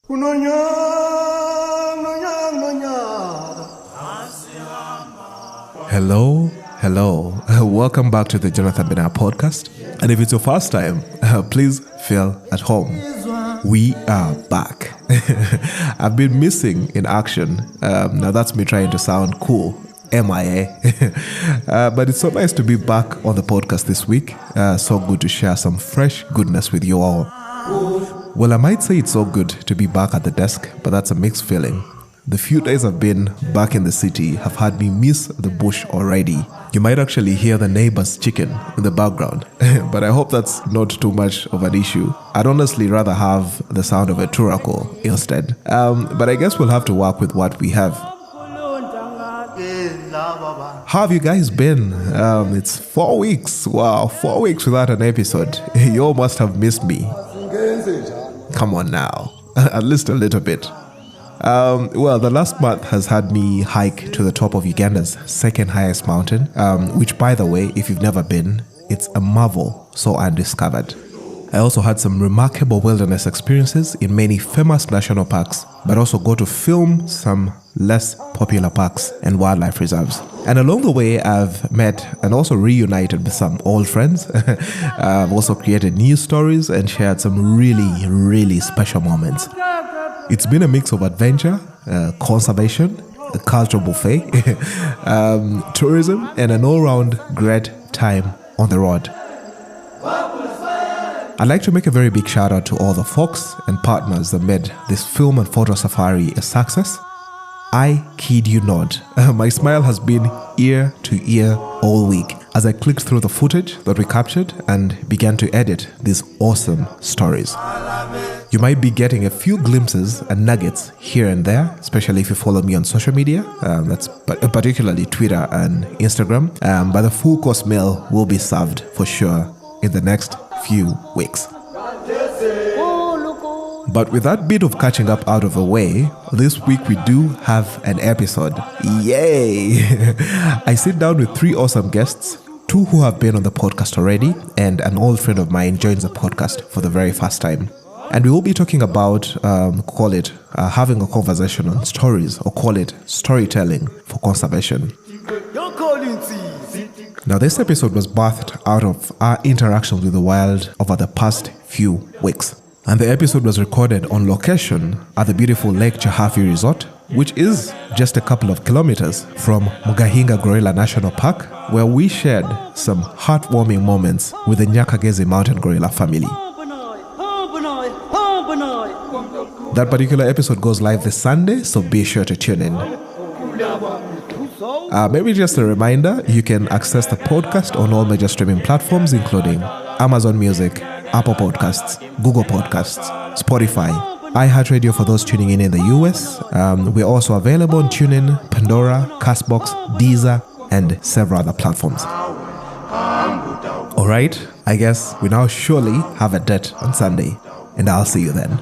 Hello. Welcome back to the Jonathan Bena podcast. And if it's your first time, please feel at home. We are back. I've been missing in action. Now that's me trying to sound cool. MIA. But it's so nice to be back on the podcast this week. So good to share some fresh goodness with you all. Well, I might say it's so good to be back at the desk, but that's a mixed feeling. The few days I've been back in the city have had me miss the bush already. You might actually hear the neighbor's chicken in the background, but I hope that's not too much of an issue. I'd honestly rather have the sound of a turako instead. But I guess we'll have to work with what we have. How have you guys been? It's 4 weeks. Wow, 4 weeks without an episode. You all must have missed me. Come on now, at least a little bit. Well, the last month has had me hike to the top of Uganda's second highest mountain, which, by the way, if you've never been, it's a marvel so undiscovered. I also had some remarkable wilderness experiences in many famous national parks, but also got to film some less popular parks and wildlife reserves. And along the way, I've met and also reunited with some old friends. I've also created new stories and shared some really special moments. It's been a mix of adventure, conservation, a cultural buffet, tourism, and an all-round great time on the road. I'd like to make a very big shout out to all the folks and partners that made this film and photo safari a success. I kid you not, my smile has been ear to ear all week as I clicked through the footage that we captured and began to edit these awesome stories. You might be getting a few glimpses and nuggets here and there, especially if you follow me on social media, that's particularly Twitter and Instagram, but the full course meal will be served for sure in the next few weeks. But with that bit of catching up out of the way, this week we do have an episode. Yay! I sit down with 3 awesome guests, 2 who have been on the podcast already, and an old friend of mine joins the podcast for the very first time. And we will be talking about, having a conversation on stories, or call it storytelling for conservation. Now, this episode was birthed out of our interactions with the wild over the past few weeks. And the episode was recorded on location at the beautiful Lake Chahafi Resort, which is just a couple of kilometers from Mugahinga Gorilla National Park, where we shared some heartwarming moments with the Nyakagezi mountain gorilla family. That particular episode goes live this Sunday, so be sure to tune in. Maybe just a reminder, you can access the podcast on all major streaming platforms, including Amazon Music, Apple Podcasts, Google Podcasts, Spotify, iHeartRadio for those tuning in the US. We're also available on TuneIn, Pandora, Castbox, Deezer, and several other platforms. Alright, I guess we now surely have a date on Sunday, and I'll see you then.